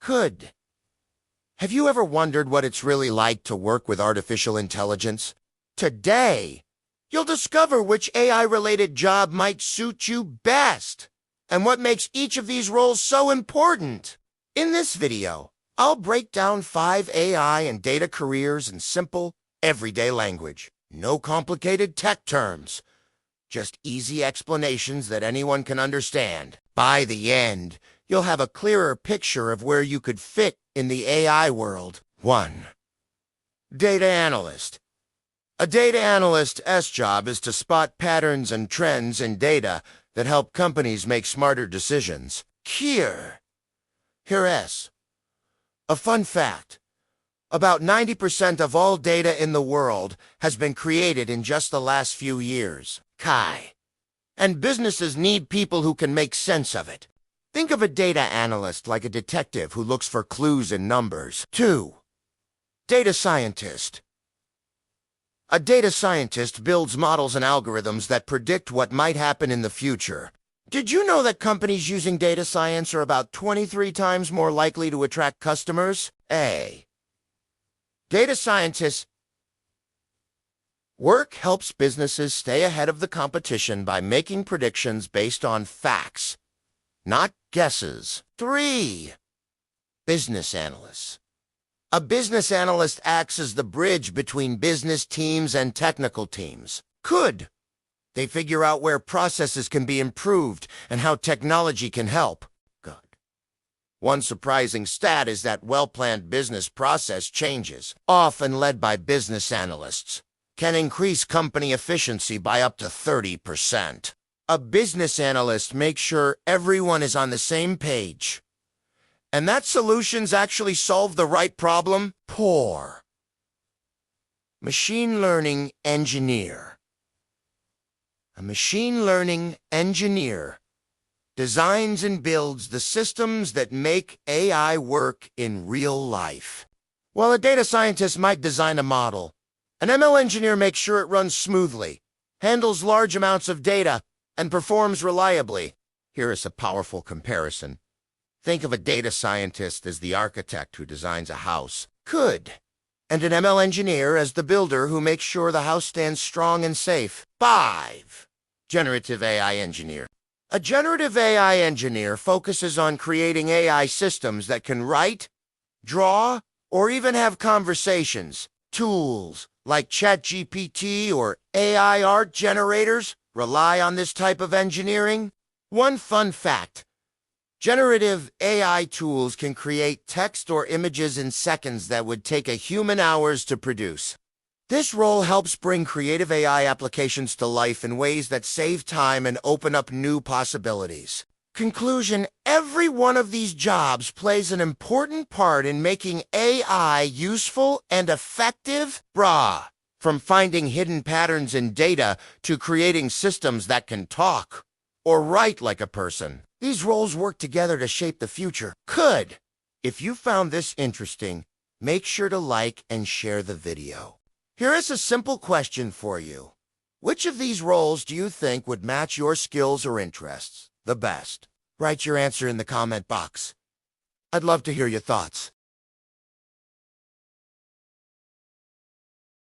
Could. Have you ever wondered what it's really like to work with artificial intelligence? Today, you'll discover which AI-related job might suit you best, and what makes each of these roles so important. In this video, I'll break down 5 AI and data careers in simple, everyday language. No complicated tech terms, just easy explanations that anyone can understand. By the end, you'll have a clearer picture of where you could fit in the AI world. 1. Data Analyst. A data analyst's job is to spot patterns and trends in data that help companies make smarter decisions. Here is a fun fact. About 90% of all data in the world has been created in just the last few years. And businesses need people who can make sense of it. Think of a data analyst like a detective who looks for clues in numbers. 2. Data Scientist. A data scientist builds models and algorithms that predict what might happen in the future. Did you know that companies using data science are about 23 times more likely to attract customers? Data scientists' work helps businesses stay ahead of the competition by making predictions based on facts, not guesses. 3. Business Analysts. A business analyst acts as the bridge between business teams and technical teams. They figure out where processes can be improved and how technology can help. One surprising stat is that well-planned business process changes, often led by business analysts, can increase company efficiency by up to 30%. A business analyst makes sure everyone is on the same page, and that solutions actually solve the right problem. 4. Machine Learning Engineer. A machine learning engineer designs and builds the systems that make AI work in real life. While a data scientist might design a model, an ML engineer makes sure it runs smoothly, handles large amounts of data, and performs reliably. Here is a powerful comparison. Think of a data scientist as the architect who designs a house. And an ML engineer as the builder who makes sure the house stands strong and safe. 5. Generative AI Engineer. A generative AI engineer focuses on creating AI systems that can write, draw, or even have conversations. Tools like ChatGPT or AI art generators rely on this type of engineering. One fun fact: generative AI tools can create text or images in seconds that would take a human hours to produce. This role helps bring creative AI applications to life in ways that save time and open up new possibilities. Conclusion: every one of these jobs plays an important part in making AI useful and effective. From finding hidden patterns in data to creating systems that can talk or write like a person. These roles work together to shape the future. If you found this interesting, make sure to like and share the video. Here is a simple question for you. Which of these roles do you think would match your skills or interests the best? Write your answer in the comment box. I'd love to hear your thoughts.